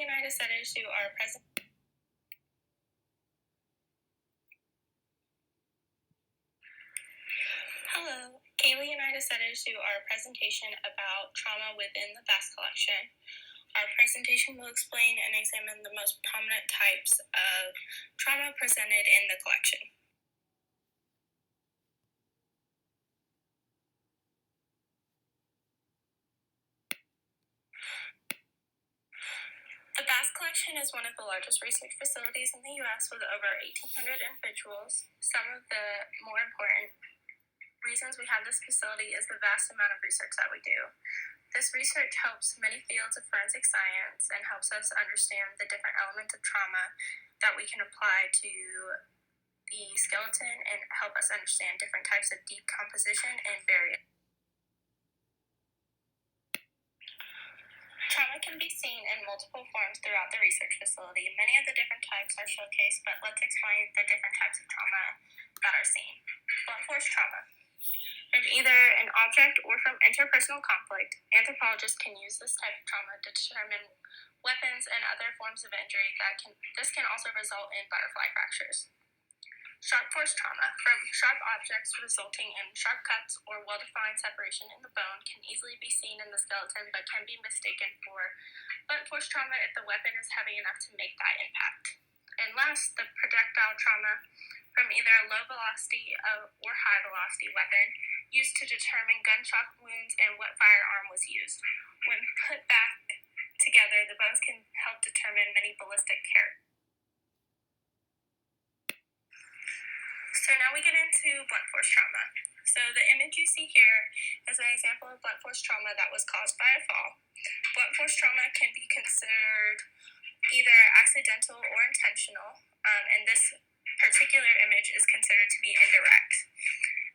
Leonidas Setters who are present. Hello, Kaylee and Ida Setters do our presentation about trauma within the VAST collection. Our presentation will explain and examine the most prominent types of trauma presented in the collection. The VAST collection is one of the largest research facilities in the U.S. with over 1,800 individuals. Some of the more important reasons we have this facility is the vast amount of research that we do. This research helps many fields of forensic science and helps us understand the different elements of trauma that we can apply to the skeleton and help us understand different types of decomposition and variation. Trauma can be seen in multiple forms throughout the research facility. Many of the different types are showcased, but let's explain the different types of trauma that are seen. Blunt force trauma. From either an object or from interpersonal conflict, anthropologists can use this type of trauma to determine weapons and other forms of injury this can also result in butterfly fractures. Sharp force trauma, from sharp objects resulting in sharp cuts or well-defined separation in the bone, can easily be seen in the skeleton but can be mistaken for blunt force trauma if the weapon is heavy enough to make that impact. And last, the projectile trauma, from either a low velocity or high velocity weapon used to determine gunshot wounds and what firearm was used. When put back together, the bones can help determine many ballistic characteristics. So now we get into blunt force trauma. So the image you see here is an example of blunt force trauma that was caused by a fall. Blunt force trauma can be considered either accidental or intentional, and this particular image is considered to be indirect.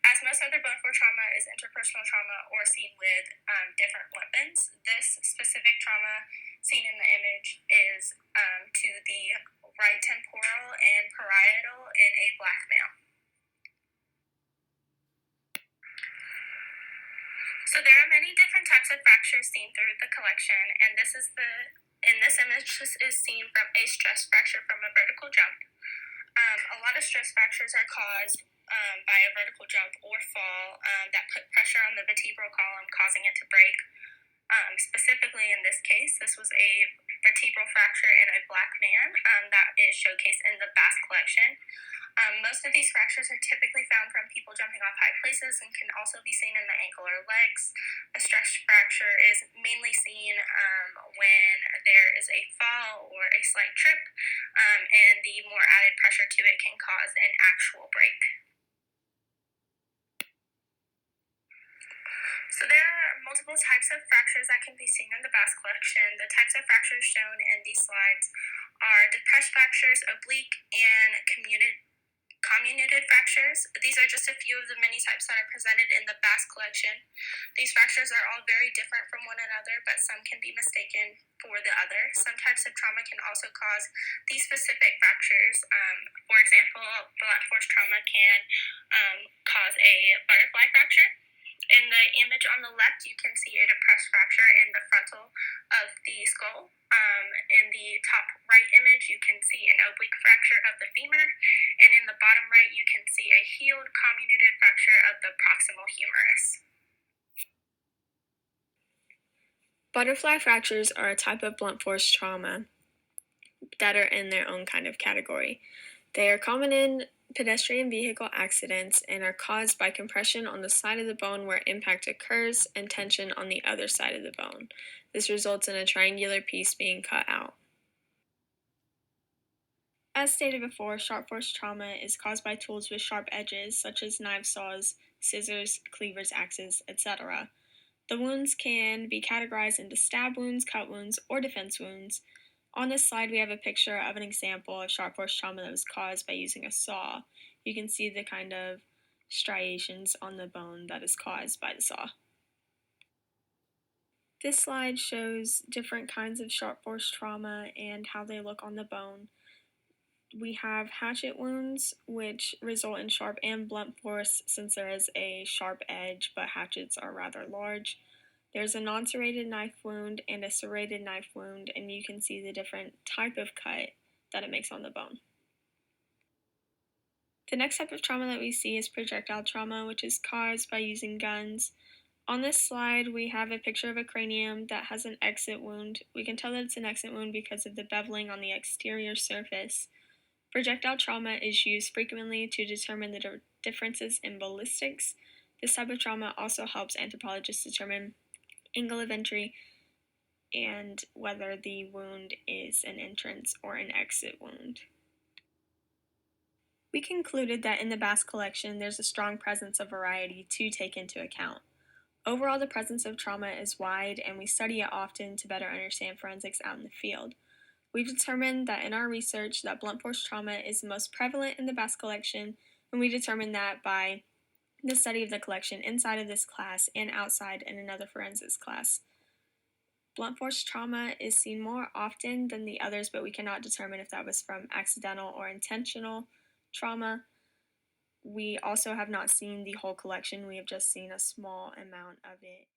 As most other blunt force trauma is interpersonal trauma or seen with different weapons, this specific trauma seen in the image is to the right temporal and parietal in a black male. So there are many different types of fractures seen through the collection, and in this image, this is seen from a stress fracture from a vertical jump. A lot of stress fractures are caused by a vertical jump or fall that put pressure on the vertebral column, causing it to break. Specifically in this case, this was a vertebral fracture in a black man that is showcased in the VAST collection. Most of these fractures are typically found from people jumping off high places and can also be seen in the ankle or legs. A stress fracture is mainly seen when there is a fall or a slight trip, and the more added pressure to it can cause an actual break. So there are multiple types of fractures that can be seen in the VAST collection. The types of fractures shown in these slides are depressed fractures, oblique, and comminuted fractures. These are just a few of the many types that are presented in the VAST collection. These fractures are all very different from one another, but some can be mistaken for the other. Some types of trauma can also cause these specific fractures. For example, blunt force trauma can cause a butterfly fracture. In the image on the left, you can see a depressed fracture in the frontal of the skull. In the top right image, you can see an oblique fracture of the femur, and in the bottom right, you can see a healed comminuted fracture of the proximal humerus. Butterfly fractures are a type of blunt force trauma that are in their own kind of category. They are common in pedestrian vehicle accidents and are caused by compression on the side of the bone where impact occurs and tension on the other side of the bone. This results in a triangular piece being cut out. As stated before, sharp force trauma is caused by tools with sharp edges such as knives, saws, scissors, cleavers, axes, etc. The wounds can be categorized into stab wounds, cut wounds, or defense wounds. On this slide, we have a picture of an example of sharp force trauma that was caused by using a saw. You can see the kind of striations on the bone that is caused by the saw. This slide shows different kinds of sharp force trauma and how they look on the bone. We have hatchet wounds, which result in sharp and blunt force since there is a sharp edge, but hatchets are rather large. There's a non-serrated knife wound and a serrated knife wound, and you can see the different type of cut that it makes on the bone. The next type of trauma that we see is projectile trauma, which is caused by using guns. On this slide, we have a picture of a cranium that has an exit wound. We can tell that it's an exit wound because of the beveling on the exterior surface. Projectile trauma is used frequently to determine the differences in ballistics. This type of trauma also helps anthropologists determine angle of entry and whether the wound is an entrance or an exit wound. We concluded that in the Bass collection, there's a strong presence of variety to take into account. Overall, the presence of trauma is wide, and we study it often to better understand forensics out in the field. We've determined that in our research that blunt force trauma is the most prevalent in the Bass collection, and we determined that by the study of the collection inside of this class and outside in another forensics class. Blunt force trauma is seen more often than the others, but we cannot determine if that was from accidental or intentional trauma. We also have not seen the whole collection, we have just seen a small amount of it.